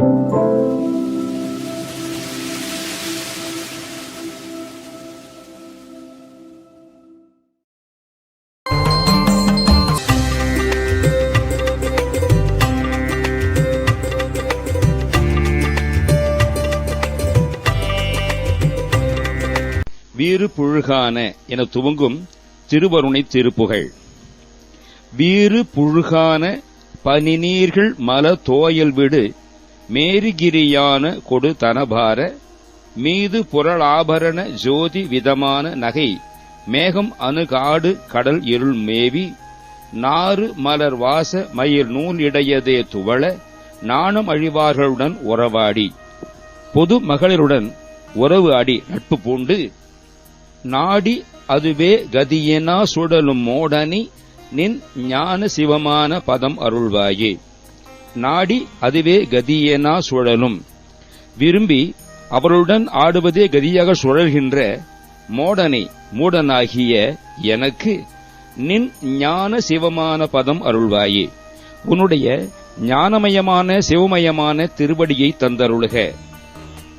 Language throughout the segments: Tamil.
வீறு புழுகான என துவங்கும் திருவருணை திருப்புகழ். வீறு புழுகான பனிநீர்கள் மல தோயல் விடு மேருகிரியான கொடு தனபார மீது புரளாபரண ஜோதி விதமான நகை மேகம் அணுகாடு கடல் இருள் மேவி நாறு மலர் வாச மயிர் நூல் இடையதே துவள நாணம் அழிவார்களுடன் உறவாடி பொது மகளிருடன் உறவு ஆடி நட்பு பூண்டு நாடி அதுவே கதியெனா சுடலும் மோடனி நின் ஞான சிவமான பதம் அருள்வாயே. நாடி அதுவே கதியெனா சுழலும், விரும்பி அவருடன் ஆடுவதே கதியாக சுழல்கின்ற மோடனை மூடனாகிய எனக்கு நின் ஞான சிவமான பதம் அருள்வாயே. உன்னுடைய ஞானமயமான சிவமயமான திருவடியை தந்தருளுக.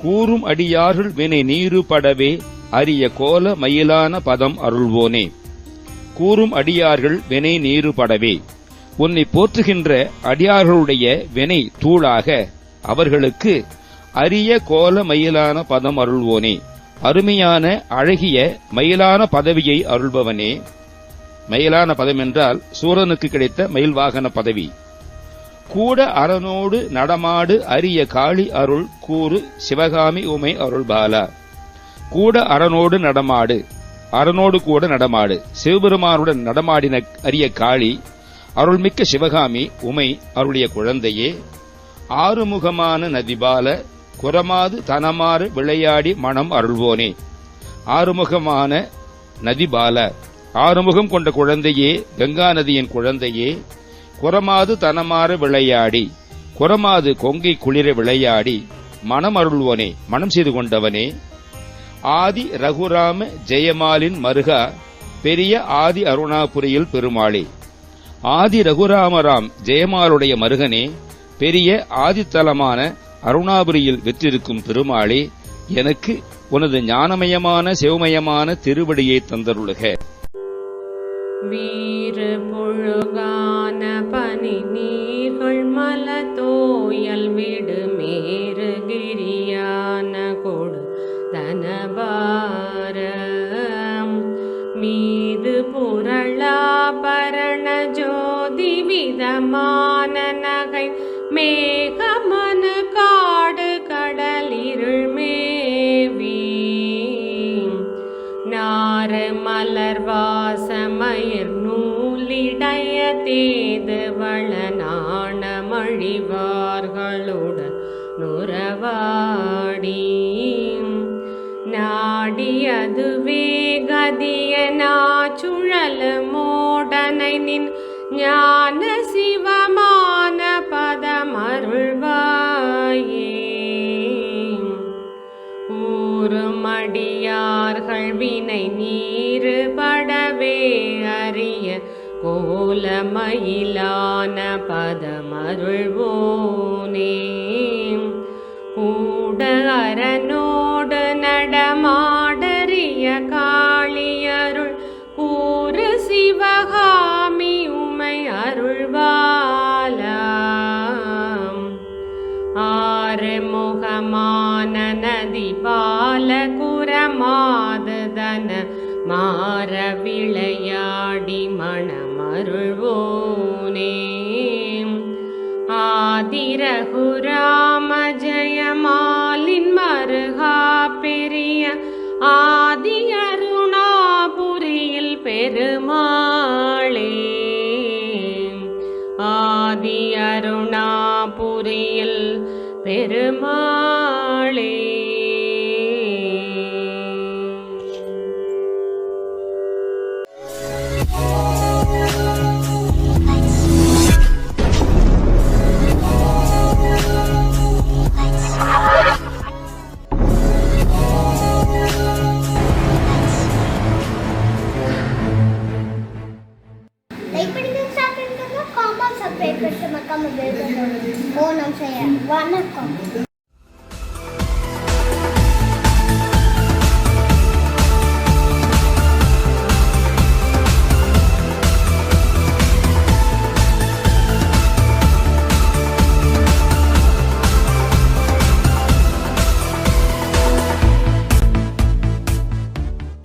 கூறும் அடியார்கள் வினை நீருபடவே அரிய கோல மயிலான பதம் அருள்வோனே. கூறும் அடியார்கள் வினை நீருபடவே, உன்னை போற்றுகின்ற அடியார்களுடைய வினை தூளாக அவர்களுக்கு அரிய கோல மயிலான பதம் அருள்வோனே. அருமையான அழகிய மயிலான பதவியை அருள்பவனே. மயிலான பதம் என்றால் சூரனுக்கு கிடைத்த மயில் வாகன பதவி. கூட அரணோடு நடமாடு அரிய காளி அருள் கூறு சிவகாமி உமை அருள்பாலா. கூட அரணோடு நடமாடு, அரணோடு கூட நடமாடு, சிவபெருமானுடன் நடமாடின அரிய காளி அருள்மிக்க சிவகாமி உமை அருளிய குழந்தையே. ஆறுமுகமான நதிபால குரமாது தனமாறு விளையாடி மனம் அருள்வோனே. ஆறுமுகமான நதிபால, ஆறுமுகம் கொண்ட குழந்தையே, கங்கா நதியின் குழந்தையே. குரமாது தனமாறு விளையாடி, குரமாது கொங்கை குளிர விளையாடி மனம் அருள்வோனே, மனம் செய்து கொண்டவனே. ஆதி ரகுராம ஜெயமாலின் மருகா பெரிய ஆதி அருணாபுரியில் பெருமாளே. ஆதி ரகுராமராம் ஜெயமாலுடைய மருகனே, பெரிய ஆதித்தலமான அருணாபுரியில் வெற்றிருக்கும் பெருமாளே, எனக்கு உனது ஞானமயமான சிவமயமான திருவடியை தந்தருளுக. வீறு புழுகான பனி நீர்கள் மல தோயல் விடு மேருகிரியான கொடு தனபாரம் மீது புரளாபரண ஜோதி விதமான நகை மேகமனு காடு கடலிருள் மேவி நாறு மலர் வாசமயிர் நூலிடைய தேது வள நாணமழிவார்களுடன் நுறவாடி நாடியதுவே கதியனா சுழலு மோடனை நின் ஞான சிவமான பதமருள்வாயே. ஊருமடியார்கள் வினை நீரு படவே அரிய கோலமயிலான பதமருள்வோனே. கூட அரணோடு நடமாடறிய காளியருள் கூறு சிவகாமி உமை அருள்வாலாம். ஆறு முகமான நதி பால குரமாது தன மாற விளையாடி மணமருள்வோனே. ஆதிரகுராம ஜெயமாலின் மருகா பெரிய ஆதி அருணாபுரியில் பெருமாளே. ஆதி அருணாபுரியில் பெருமாளே. Like, but you can start in the comment, subscribe, press the bell ஓ நம் செய்ய வணக்கம்.